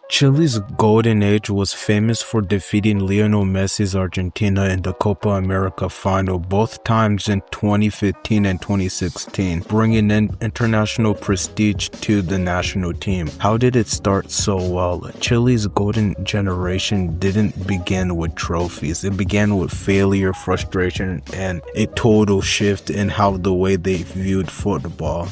Chile's golden age was famous for defeating Lionel Messi's Argentina in the Copa America final both times in 2015 and 2016, bringing in international prestige to the national team. How did it start so well? Chile's golden generation didn't begin with trophies. It began with failure, frustration, and a total shift in how the way they viewed football.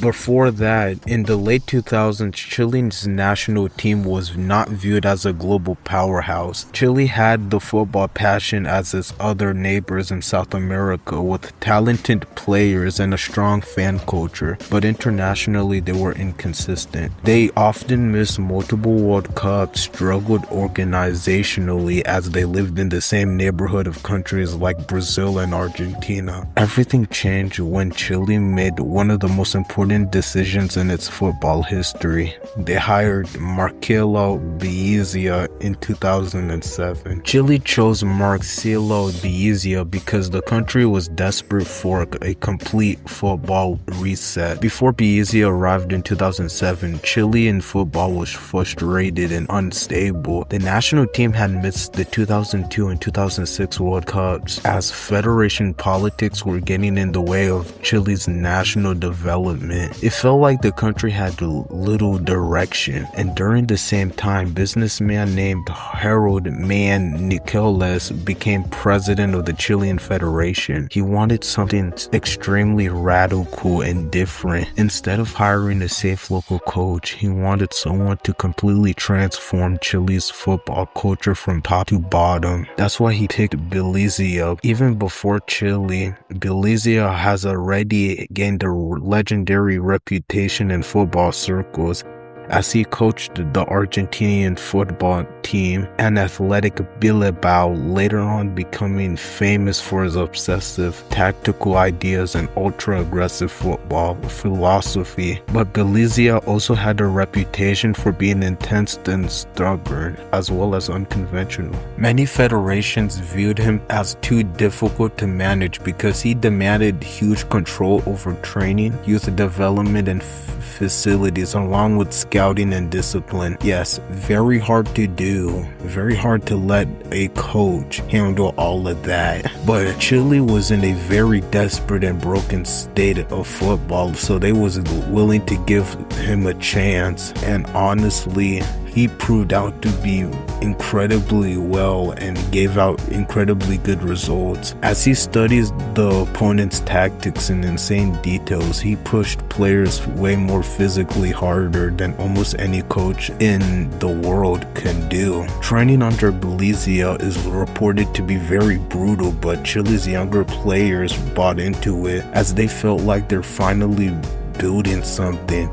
Before that, in the late 2000s, Chile's national team was not viewed as a global powerhouse. Chile had the football passion as its other neighbors in South America, with talented players and a strong fan culture, but internationally they were inconsistent. They often missed multiple World Cups, struggled organizationally as they lived in the same neighborhood of countries like Brazil and Argentina. Everything changed when Chile made one of the most important decisions in its football history. They hired Marcelo Bielsa in 2007. Chile chose Marcelo Bielsa because the country was desperate for a complete football reset. Before Bielsa arrived in 2007, Chilean football was frustrated and unstable. The national team had missed the 2002 and 2006 World Cups as federation politics were getting in the way of Chile's national development. It felt like the country had little direction, and during the same time, businessman named Harold "Man" Nicolas became president of the Chilean Federation. He wanted something extremely radical and different. Instead of hiring a safe local coach, he wanted someone to completely transform Chile's football culture from top to bottom. That's why he picked Bielsa. Even before Chile, Bielsa has already gained a legendary reputation in football circles, as he coached the Argentinian football team and Athletic Bilbao, later on becoming famous for his obsessive tactical ideas and ultra-aggressive football philosophy. But Bielsa also had a reputation for being intense and stubborn, as well as unconventional. Many federations viewed him as too difficult to manage because he demanded huge control over training, youth development, and facilities, along with scouting and discipline. Yes, very hard to do. Very hard to let a coach handle all of that. But Chile was in a very desperate and broken state of football, so they was willing to give him a chance. And honestly, he proved out to be incredibly well and gave out incredibly good results. As he studies the opponent's tactics in insane details, he pushed players way more physically harder than almost any coach in the world can do. Training under Bielsa is reported to be very brutal, but Chile's younger players bought into it as they felt like they're finally building something.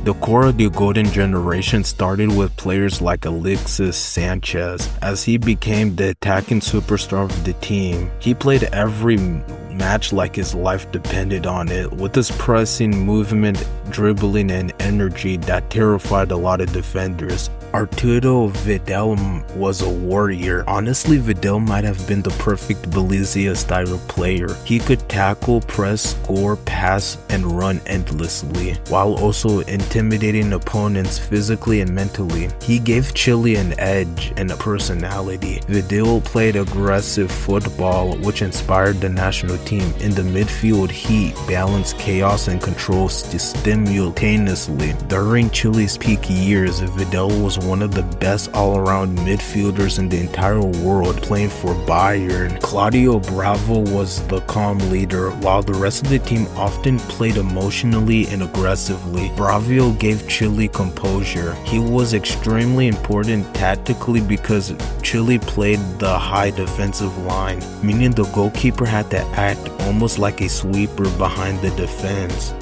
The core of the golden generation started with players like Alexis Sanchez, as he became the attacking superstar of the team. He played every match like his life depended on it, with his pressing, movement, dribbling, and energy that terrified a lot of defenders. Arturo Vidal was a warrior. Honestly, Vidal might have been the perfect Bielsa style player. He could tackle, press, score, pass, and run endlessly, while also intimidating opponents physically and mentally. He gave Chile an edge and a personality. Vidal played aggressive football, which inspired the national team. In the midfield, he balanced chaos and control simultaneously. During Chile's peak years, Vidal was one of the best all-around midfielders in the entire world, playing for Bayern. Claudio Bravo was the calm leader, while the rest of the team often played emotionally and aggressively. Bravo gave Chile composure. He was extremely important tactically because Chile played the high defensive line, meaning the goalkeeper had to act almost like a sweeper behind the defense.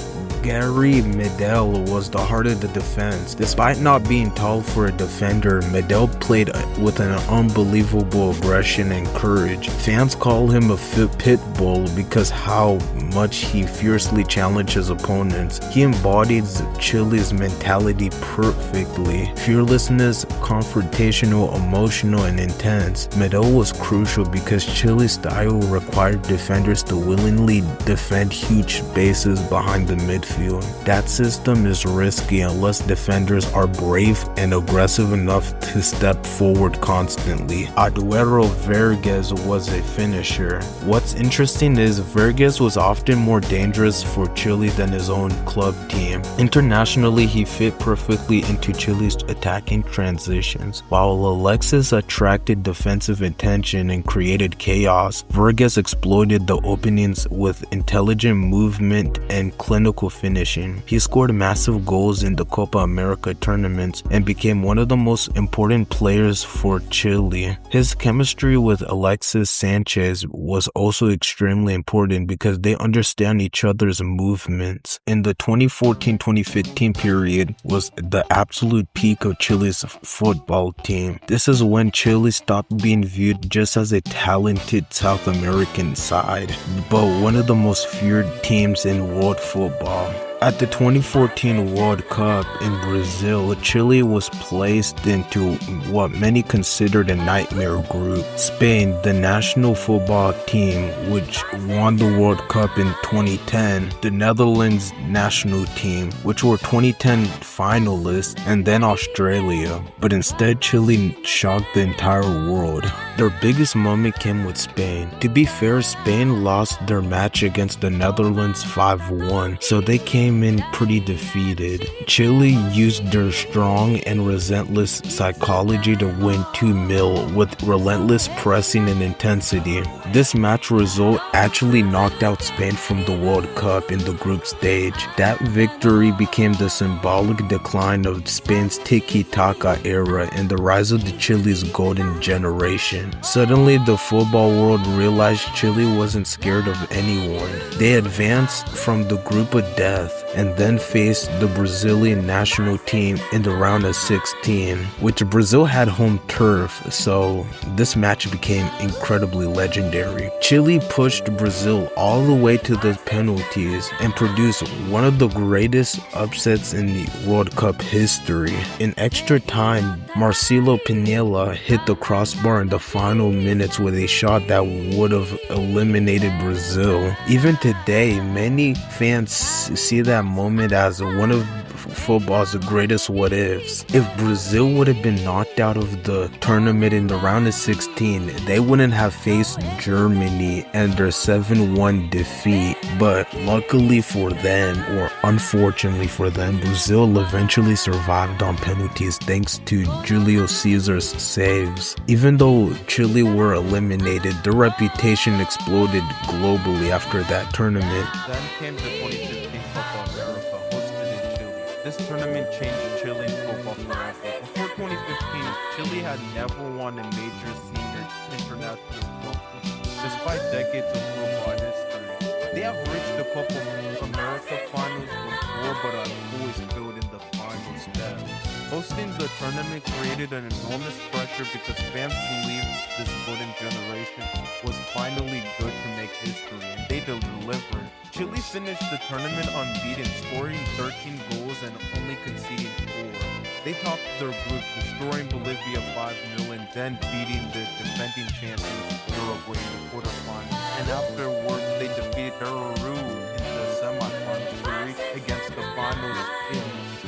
Gary Medel was the heart of the defense. Despite not being tall for a defender, Medel played with an unbelievable aggression and courage. Fans call him a pit bull because how much he fiercely challenged his opponents. He embodied Chile's mentality perfectly. Fearlessness, confrontational, emotional, and intense. Medel was crucial because Chile's style required defenders to willingly defend huge spaces behind the midfield. That system is risky unless defenders are brave and aggressive enough to step forward constantly. Eduardo Verges was a finisher. What's interesting is Verges was often more dangerous for Chile than his own club team. Internationally, he fit perfectly into Chile's attacking transitions. While Alexis attracted defensive attention and created chaos, Verges exploited the openings with intelligent movement and clinical finishing. He scored massive goals in the Copa America tournaments and became one of the most important players for Chile. His chemistry with Alexis Sanchez was also extremely important because they understand each other's movements. In the 2014-2015 period was the absolute peak of Chile's football team. This is when Chile stopped being viewed just as a talented South American side, but one of the most feared teams in world football. At the 2014 World Cup in Brazil, Chile was placed into what many considered a nightmare group. Spain, the national football team, which won the World Cup in 2010, the Netherlands national team, which were 2010 finalists, and then Australia. But instead, Chile shocked the entire world. Their biggest moment came with Spain. To be fair, Spain lost their match against the Netherlands 5-1, so they came in pretty defeated. Chile used their strong and relentless psychology to win 2-0 with relentless pressing and intensity. This match result actually knocked out Spain from the World Cup in the group stage. That victory became the symbolic decline of Spain's tiki-taka era and the rise of the Chile's golden generation. Suddenly, the football world realized Chile wasn't scared of anyone. They advanced from the group of death and then faced the Brazilian national team in the round of 16, which Brazil had home turf, so this match became incredibly legendary. Chile pushed Brazil all the way to the penalties and produced one of the greatest upsets in the World Cup history. In extra time, Marcelo Pinilla hit the crossbar in the final minutes with a shot that would have eliminated Brazil. Even today, many fans see that moment as one of football's greatest what-ifs. If Brazil would have been knocked out of the tournament in the round of 16, they wouldn't have faced Germany and their 7-1 defeat. But luckily for them, or unfortunately for them, Brazil eventually survived on penalties thanks to Julio Cesar's saves. Even though Chile were eliminated, their reputation exploded globally after that tournament. Then came the 2015 Copa America, hosted in Chile. This tournament changed Chilean football forever. Before 2015, Chile had never won a major senior international trophy, despite decades of football history. They have reached the Copa America finals before, but are always failed in the final step. Hosting the tournament created an enormous pressure because fans believed this golden generation was finally good to make history, and they delivered. Chile finished the tournament unbeaten, scoring 13 goals and only conceding 4. They topped their group, destroying Bolivia 5-0 and then beating the defending champions Uruguay in the quarterfinals. And afterwards, they defeated Peru in the semifinals to reach against the finals in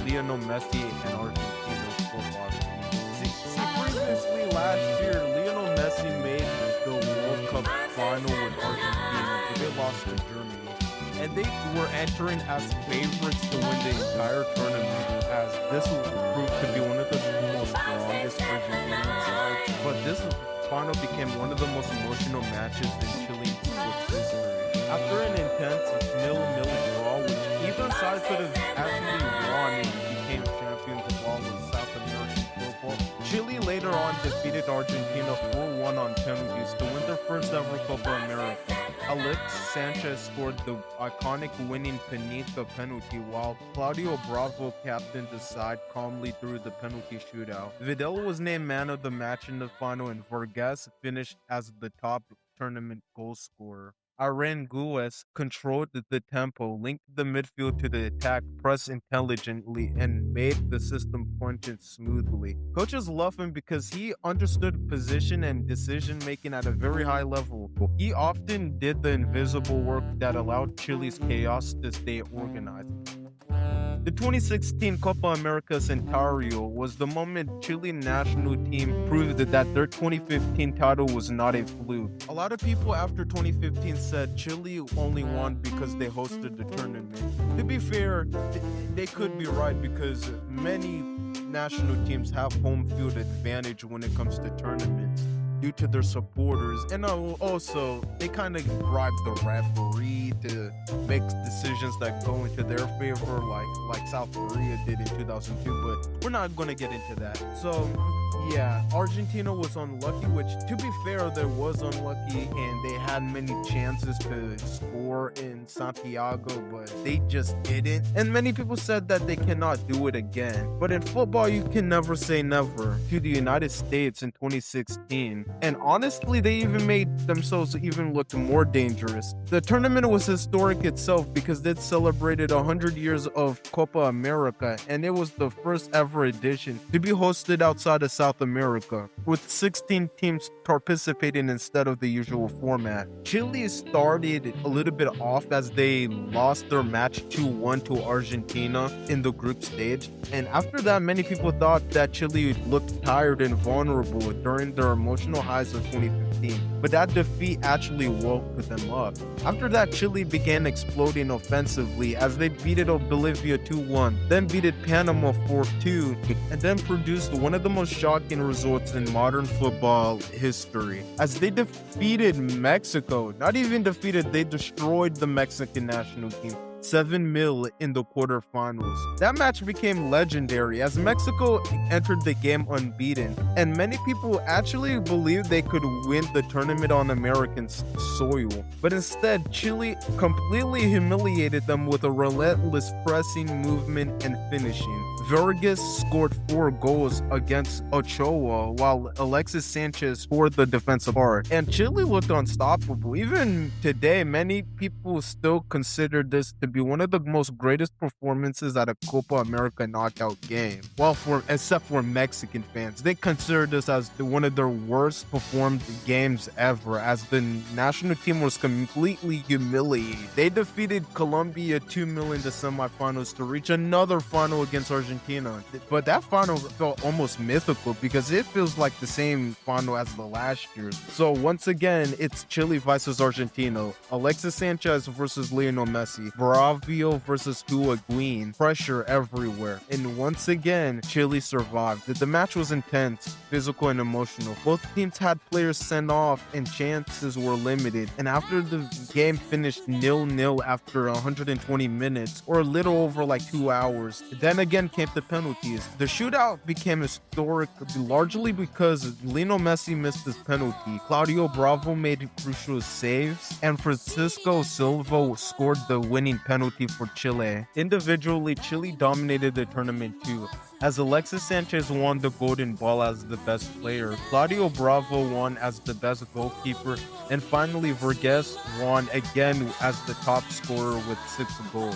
Lionel Messi and Argentina's football team. Previously last year, Lionel Messi made the World Cup final with Argentina, but they lost to Germany. And they were entering as favorites to win the entire tournament, as this will prove to be one of the most strongest Argentinian sides. But this final became one of the most emotional matches in Chilean sports history. After an intense 0-0 draw, which either side could have actually won and became champions of all of South American football, Chile later on defeated Argentina 4-1 on penalties to win their first ever Copa America. Alexis Sanchez scored the iconic winning Pinita penalty, while Claudio Bravo captained the side calmly through the penalty shootout. Vidal was named man of the match in the final, and Vargas finished as the top tournament goal scorer. Aranguez controlled the tempo, linked the midfield to the attack, pressed intelligently, and made the system function smoothly. Coaches love him because he understood position and decision making at a very high level. He often did the invisible work that allowed Chile's chaos to stay organized. The 2016 Copa America Centenario was the moment Chilean national team proved that their 2015 title was not a fluke. A lot of people after 2015 said Chile only won because they hosted the tournament. To be fair, they could be right because many national teams have home field advantage when it comes to tournaments due to their supporters, and also they kind of bribe the referee to make decisions that go into their favor, like South Korea did in 2002. But we're not going to get into that. So yeah, Argentina was unlucky, which to be fair, they was unlucky, and they had many chances to score in Santiago, but they just didn't. And many people said that they cannot do it again. But in football, you can never say never. To the United States in 2016. And honestly, they even made themselves even look more dangerous. The tournament was historic itself because it celebrated 100 years of Copa America, and it was the first ever edition to be hosted outside of South America, with 16 teams participating instead of the usual format. Chile started a little bit off as they lost their match 2-1 to Argentina in the group stage, and after that, many people thought that Chile looked tired and vulnerable during their emotional highs of 2015, but that defeat actually woke them up. After that, Chile began exploding offensively as they beat Bolivia 2-1, then beat Panama 4-2, and then produced one of the most shocking results in modern football history as they defeated Mexico. Not even defeated, they destroyed the Mexican national team 7-0 in the quarterfinals. That match became legendary as Mexico entered the game unbeaten, and many people actually believed they could win the tournament on American soil. But instead, Chile completely humiliated them with a relentless pressing, movement, and finishing. Vargas scored 4 goals against Ochoa, while Alexis Sanchez scored the defensive part, and Chile looked unstoppable. Even today, many people still consider this to be one of the most greatest performances at a Copa America knockout game. Except for Mexican fans, they consider this as one of their worst performed games ever, as the national team was completely humiliated. They defeated Colombia 2-0 in the semifinals to reach another final against Argentina. But that final felt almost mythical because it feels like the same final as the last year's. So once again, it's Chile versus Argentina, Alexis Sanchez versus Lionel Messi, Bravio versus Higuain, pressure everywhere. And once again, Chile survived. The match was intense, physical, and emotional. Both teams had players sent off and chances were limited. And after the game finished 0-0 after 120 minutes, or a little over like 2 hours, then again came the penalties. The shootout became historic largely because Lionel Messi missed his penalty, Claudio Bravo made crucial saves, and Francisco Silva scored the winning penalty for Chile. Individually, Chile dominated the tournament too, as Alexis Sanchez won the Golden Ball as the best player, Claudio Bravo won as the best goalkeeper, and finally Vargas won again as the top scorer with 6 goals.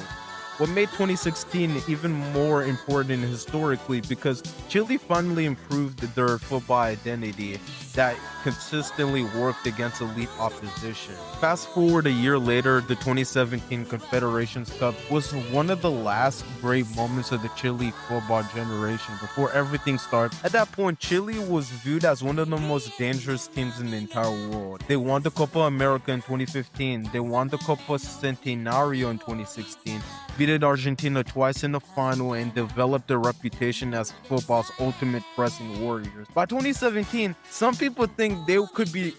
What made 2016 even more important historically because Chile finally improved their football identity that consistently worked against elite opposition. Fast forward a year later, the 2017 Confederations Cup was one of the last great moments of the Chile football generation before everything started. At that point, Chile was viewed as one of the most dangerous teams in the entire world. They won the Copa America in 2015, they won the Copa Centenario in 2016, beat Argentina twice in the final, and developed their reputation as football's ultimate pressing warriors. By 2017, some people think they could be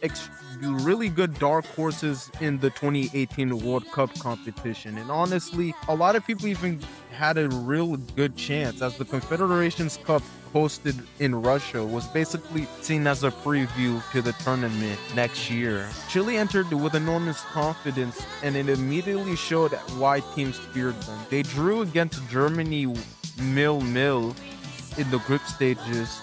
really good dark horses in the 2018 World Cup competition. And honestly, a lot of people even had a real good chance as the Confederations Cup hosted in Russia was basically seen as a preview to the tournament next year. Chile entered with enormous confidence, and it immediately showed why teams feared them. They drew against Germany 0-0 in the group stages,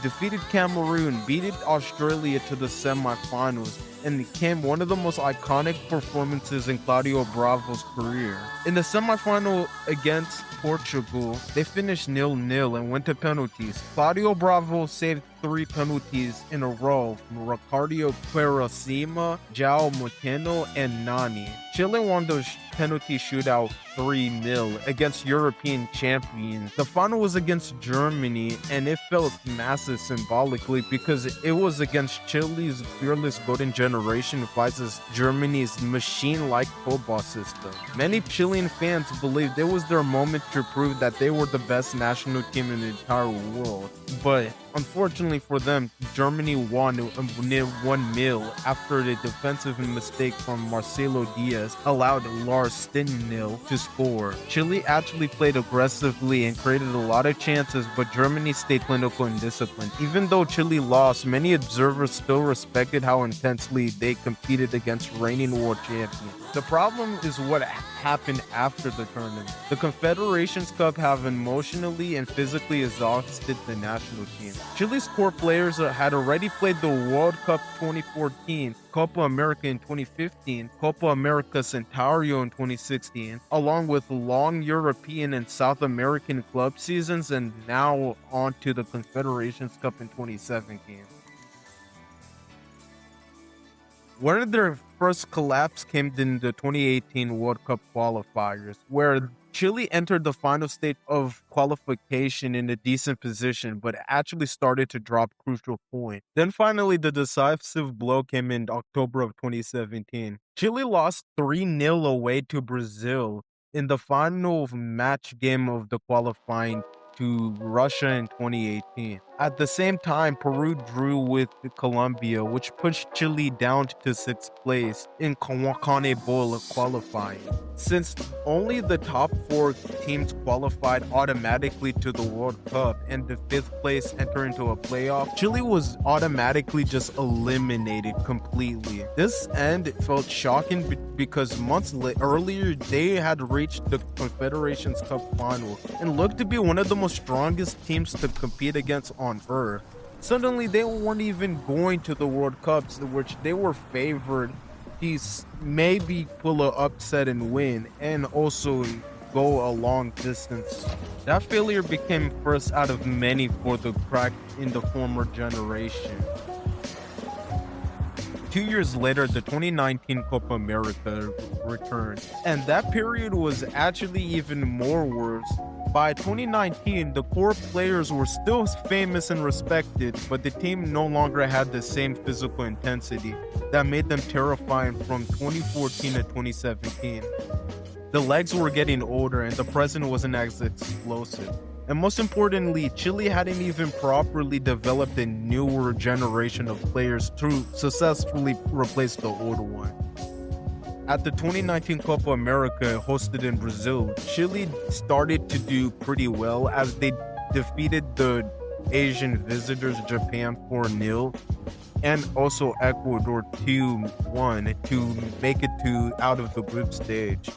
defeated Cameroon, beat Australia to the semifinals, and became one of the most iconic performances in Claudio Bravo's career. In the semifinal against Portugal, they finished 0-0 and went to penalties. Claudio Bravo saved 3 penalties in a row from Ricardo Quaresma, João Moutinho, and Nani. Chile won the penalty shootout 3-0 against European champions. The final was against Germany, and it felt massive symbolically because it was against Chile's fearless golden generation versus Germany's machine-like football system. Many Chilean fans believed it was their moment to prove that they were the best national team in the entire world. But unfortunately for them, Germany won 1-0 after a defensive mistake from Marcelo Diaz allowed Lars Stindl to score. Chile actually played aggressively and created a lot of chances, but Germany stayed clinical and disciplined. Even though Chile lost, many observers still respected how intensely they competed against reigning world champions. The problem is what happened after the tournament. The Confederations Cup have emotionally and physically exhausted the national team. Chile's core players had already played the World Cup 2014, Copa America in 2015, Copa America Centauro in 2016, along with long European and South American club seasons, and now on to the Confederations Cup in 2017. One of their first collapse came in the 2018 World Cup qualifiers, where Chile entered the final stage of qualification in a decent position, but actually started to drop crucial points. Then finally, the decisive blow came in October of 2017. Chile lost 3-0 away to Brazil in the final match game of the qualifying to Russia in 2018. At the same time, Peru drew with Colombia, which pushed Chile down to 6th place in CONMEBOL qualifying. Since only the top 4 teams qualified automatically to the World Cup and the 5th place enter into a playoff, Chile was automatically just eliminated completely. This end felt shocking because months earlier they had reached the Confederations Cup final and looked to be one of the most strongest teams to compete against on earth. Suddenly they weren't even going to the World Cups, which they were favored to maybe pull an upset and win, and also go a long distance. That failure became first out of many for the crack in the former generation. 2 years later, the 2019 Copa America returned, and that period was actually even more worse. By 2019, the core players were still famous and respected, but the team no longer had the same physical intensity that made them terrifying from 2014 to 2017. The legs were getting older and the present wasn't as explosive. And most importantly, Chile hadn't even properly developed a newer generation of players to successfully replace the older one. At the 2019 Copa America hosted in Brazil, Chile started to do pretty well as they defeated the Asian visitors Japan 4-0 and also Ecuador 2-1 to make it out of the group stage,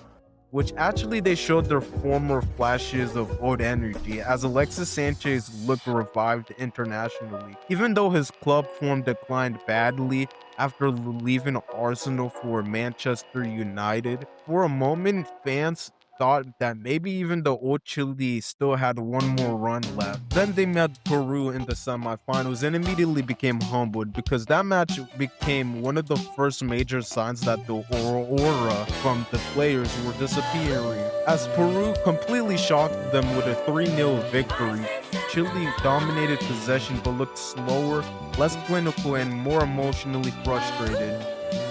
which actually they showed their former flashes of old energy as Alexis Sanchez looked revived internationally. Even though his club form declined badly after leaving Arsenal for Manchester United, for a moment fans thought that maybe even the old Chile still had one more run left. Then they met Peru in the semifinals and immediately became humbled because that match became one of the first major signs that the aura from the players were disappearing, as Peru completely shocked them with a 3-0 victory. Chile dominated possession but looked slower, less clinical, and more emotionally frustrated.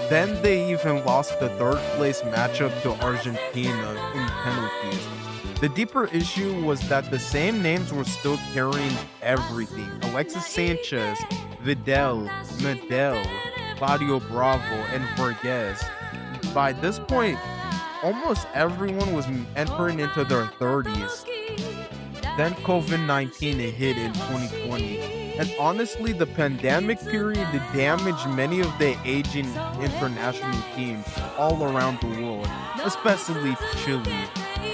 Then they even lost the third place matchup to Argentina in penalties. The deeper issue was that the same names were still carrying everything: Alexis Sanchez, Vidal, Medel, Claudio Bravo, and Vargas. By this point, almost everyone was entering into their 30s. Then COVID-19 hit in 2020. And honestly, the pandemic period damaged many of the aging international teams all around the world, especially Chile.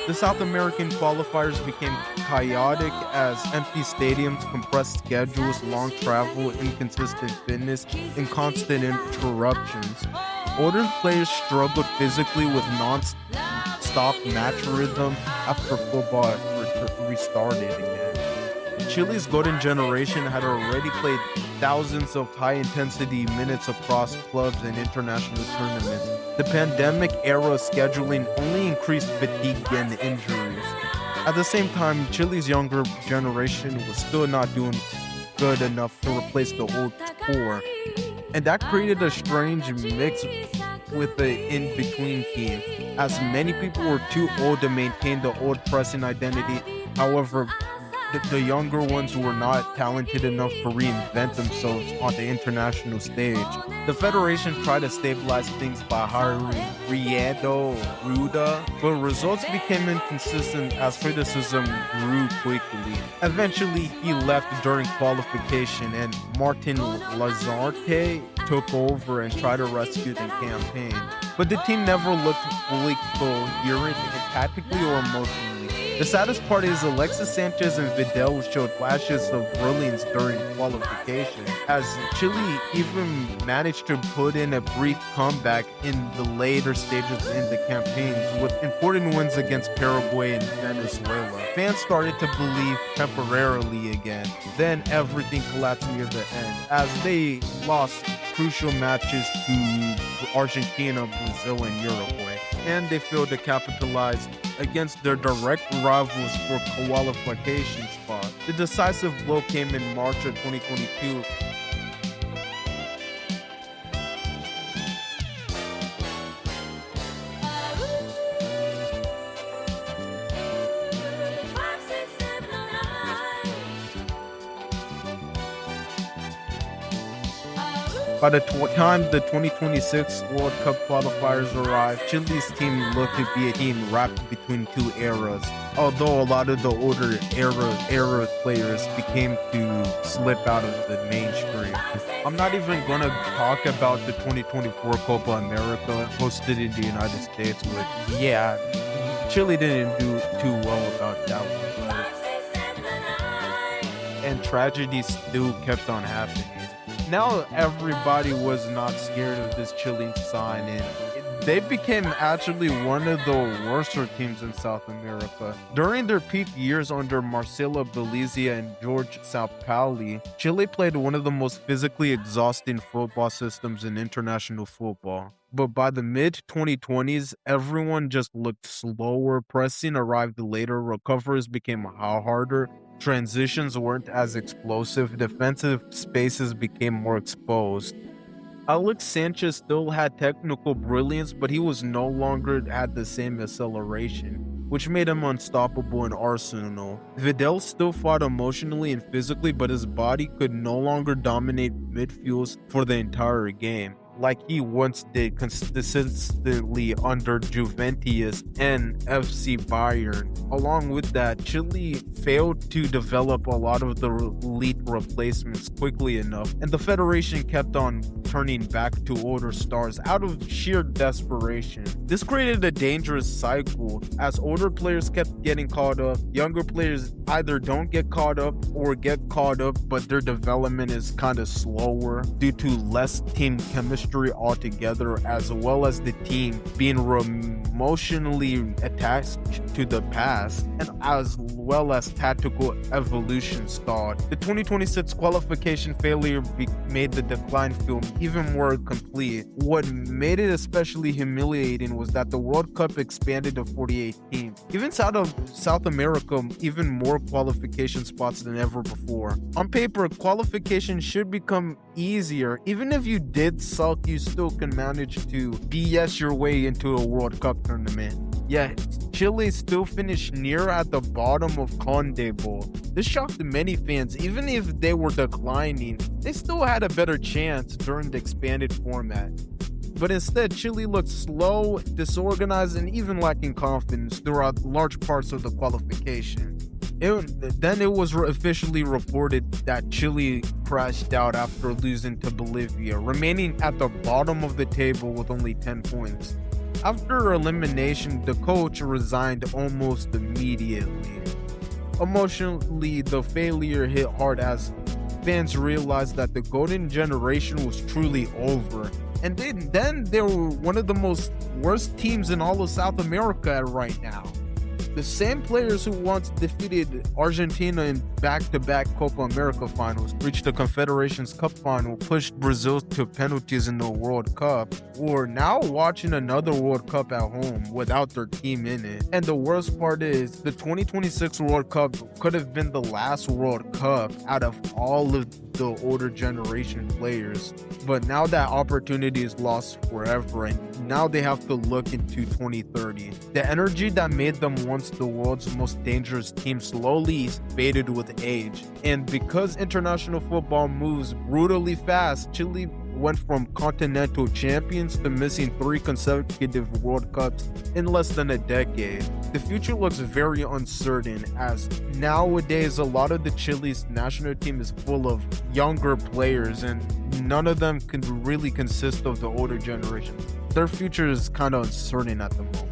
The South American qualifiers became chaotic as empty stadiums, compressed schedules, long travel, inconsistent fitness, and constant interruptions. Older players struggled physically with non-stop match rhythm after football restarted again. Chile's golden generation had already played thousands of high-intensity minutes across clubs and international tournaments. The pandemic era scheduling only increased fatigue and injuries. At the same time, Chile's younger generation was still not doing good enough to replace the old core, and that created a strange mix with the in-between team, as many people were too old to maintain the old pressing identity. However, the younger ones were not talented enough to reinvent themselves on the international stage. The federation tried to stabilize things by hiring Riedo Ruda, but results became inconsistent as criticism grew quickly. Eventually, he left during qualification, and Martin Lazarte took over and tried to rescue the campaign. But the team never looked fully coherent tactically or emotionally. The saddest part is Alexis Sanchez and Vidal showed flashes of brilliance during qualification, as Chile even managed to put in a brief comeback in the later stages in the campaigns with important wins against Paraguay and Venezuela. Fans started to believe temporarily again. Then everything collapsed near the end, as they lost crucial matches to Argentina, Brazil, and Uruguay, and they failed to capitalize against their direct rivals for qualification spot. The decisive blow came in March of 2022. By the time the 2026 World Cup qualifiers arrived, Chile's team looked to be a team wrapped between two eras, although a lot of the older era players became to slip out of the mainstream. I'm not even going to talk about the 2024 Copa America hosted in the United States, but yeah, Chile didn't do too well about that one. And tragedy still kept on happening. Now everybody was not scared of this Chilean sign, and they became actually one of the worser teams in South America. During their peak years under Marcelo Bielsa and George Sampaoli, Chile played one of the most physically exhausting football systems in international football. But by the mid-2020s, everyone just looked slower, pressing arrived later, recoveries became harder, transitions weren't as explosive, defensive spaces became more exposed. Alex Sanchez still had technical brilliance, but he was no longer had the same acceleration, which made him unstoppable in Arsenal. Vidal still fought emotionally and physically, but his body could no longer dominate midfields for the entire game, like he once did consistently under Juventus and FC Bayern. Along with that, Chile failed to develop a lot of the elite replacements quickly enough, and the federation kept on turning back to older stars out of sheer desperation. This created a dangerous cycle, as older players kept getting caught up. Younger players either don't get caught up or get caught up, but their development is kind of slower due to less team chemistry altogether, as well as the team being emotionally attached to the past, and as well as tactical evolution stalled. The 2026 qualification failure made the decline feel even more complete. What made it especially humiliating was that the World Cup expanded to 48 teams, giving South America even more qualification spots than ever before. On paper, qualification should become easier. Even if you did suck, you still can manage to BS your way into a World Cup tournament. Yet, Chile still finished near at the bottom of CONMEBOL. This shocked many fans. Even if they were declining, they still had a better chance during the expanded format. But instead, Chile looked slow, disorganized, and even lacking confidence throughout large parts of the qualification. Then it was officially reported that Chile crashed out after losing to Bolivia, remaining at the bottom of the table with only 10 points. After elimination, the coach resigned almost immediately. Emotionally, the failure hit hard as fans realized that the golden generation was truly over. And then they were one of the most worst teams in all of South America right now. The same players who once defeated Argentina in back-to-back Copa America finals, reached the Confederations Cup final, pushed Brazil to penalties in the World Cup, were now watching another World Cup at home without their team in it. And the worst part is, the 2026 World Cup could have been the last World Cup out of all of the older generation players. But now that opportunity is lost forever, and now they have to look into 2030. The energy that made them once the world's most dangerous team slowly faded with age. And because international football moves brutally fast, Chile went from continental champions to missing 3 consecutive World Cups in less than a decade. The future looks very uncertain, as nowadays a lot of the Chile's national team is full of younger players and none of them can really consist of the older generation. Their future is kind of uncertain at the moment.